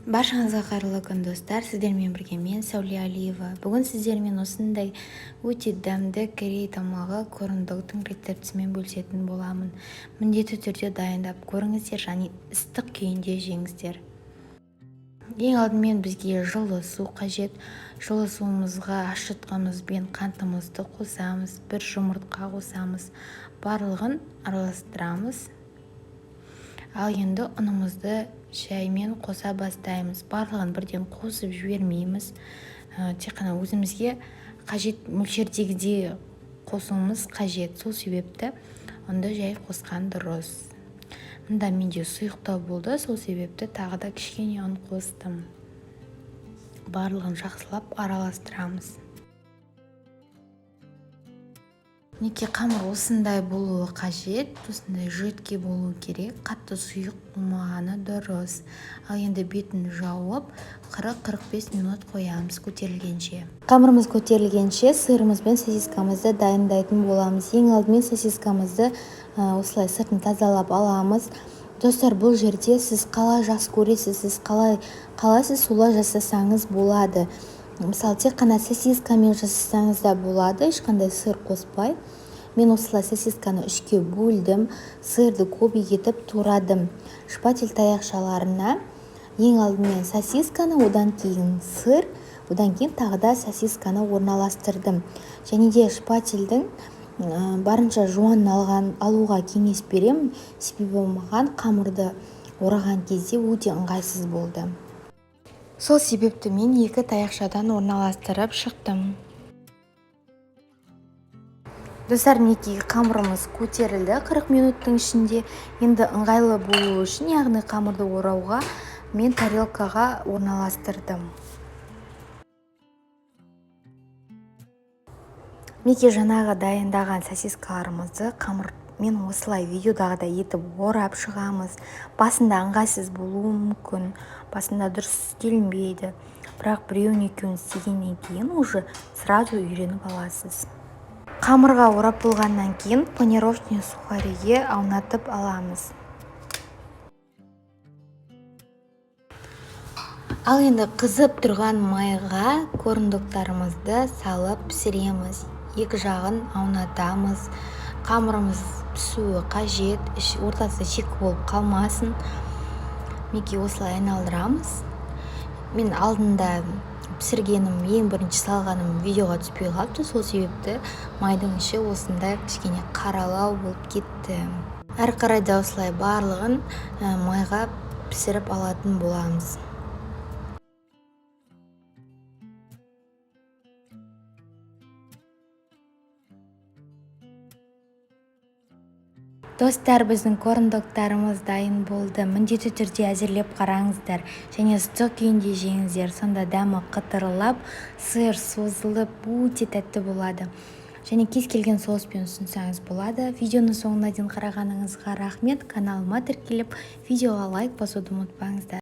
Баршаңызға қайырлы күн достар, сіздермен бірге мен Сәуле Алиева. Бүгін сіздермен осындай өте дәмді корей тамағы корындоктың рецептісімен бөлісетін боламын. Міндетті түрде дайындап көріңіздер және ыстық күйінде жеңіздер. Ең алдымен бізге жылы су қажет. Жылы суымызға ашытқымыз бен қантымызды қосамыз, бір жұмыртқа қосамыз, барлығын араластырамыз. Ал енді ұнымызды шаймен қоса бастаймыз. Барлығын бірден қосып жібермейміз. Тек қана өзімізге қажет мөлшердегіде қосуымыз қажет. Сол себепті ұнды жай қосқан дұрыс. Мұнда менде сұйықтау болды, сол себепті тағы да кішкене ұн қостым. Барлығын жақсылап араластырамыз. Неке қамыр осындай болуы қажет, осындай жидкий болу керек, қатты сұйық болмағаны дұрыс. Ал енді бетін жауып 40-45 минут қоямыз көтерілгенше. Қамырымыз көтерілгенше сырымыз бен сосискамызды дайындайтын боламыз. Ең алдымен сосискамызды осылай сыртын тазалап аламыз. Достар, бұл жерде сіз қалай жақсы көресіз, сіз қалайсыз солай жасасаңыз болады. Мысалы, тек қана сосискамен жасасаңыз да болады, ешқандай сыр қоспай. Мен осылай сосисканы үшке бөлдім, сырды көп етіп турадым. Шпатель таяқшаларына ең алдымен сосисканы, одан кейін сыр, одан кейін тағы да сосисканы орналастырдым. Және де шпательдің барынша жуан алуға кеңес берем, себебі маған қамырды ораған кезде өте ыңғайсыз болды. Сол себепті мен екі таяқшадан орналастырып шықтым. Достар, мінекей қамырымыз көтерілді 40 минуттың ішінде. Енді ыңғайлы болу үшін, яғни қамырды орауға мен тарелкаға орналастырдым. Мінекей жаңағы дайындаған сосискаларымызды мен осылай видеодағыда етіп орап шығамыз. Басында ыңғайсыз болуы мүмкін, басында дұрыс істелінбейді. Бірақ біреуін екеуін істегеннен кейін уже сразу үйреніп аласыз. Қамырға орап болғаннан кейін панировочный сухариге аунатып аламыз. Ал енді қызып тұрған майға корындоктарымызды салып пісіреміз. Екі жағын аунатамыз. Қамырымыз пісуі қажет, ортасы шек болып қалмасын. Мінекей осылай айналдырамыз. Мен алдында пісіргенім, ең бірінші салғаным видеоға түспей қалыпты, сол себепті майдың іші осындай кішкене қаралау болып кетті. Әрі қарай да осылай барлығын майға пісіріп алатын боламыз. Достар, біздің корындоктарымыз дайын болды. Міндетті түрде әзірлеп қараңыздар. Және ыстық күйінде жеңіздер. Сонда дәмі қытырлап, сыр созылып, өте тәтті болады. Және кез келген соуспен ұсынсаңыз болады. Видеоны соңына дейін қарағаныңызға рахмет. Каналыма тіркеліп, видеоға лайк басуды ұмытпаңыздар.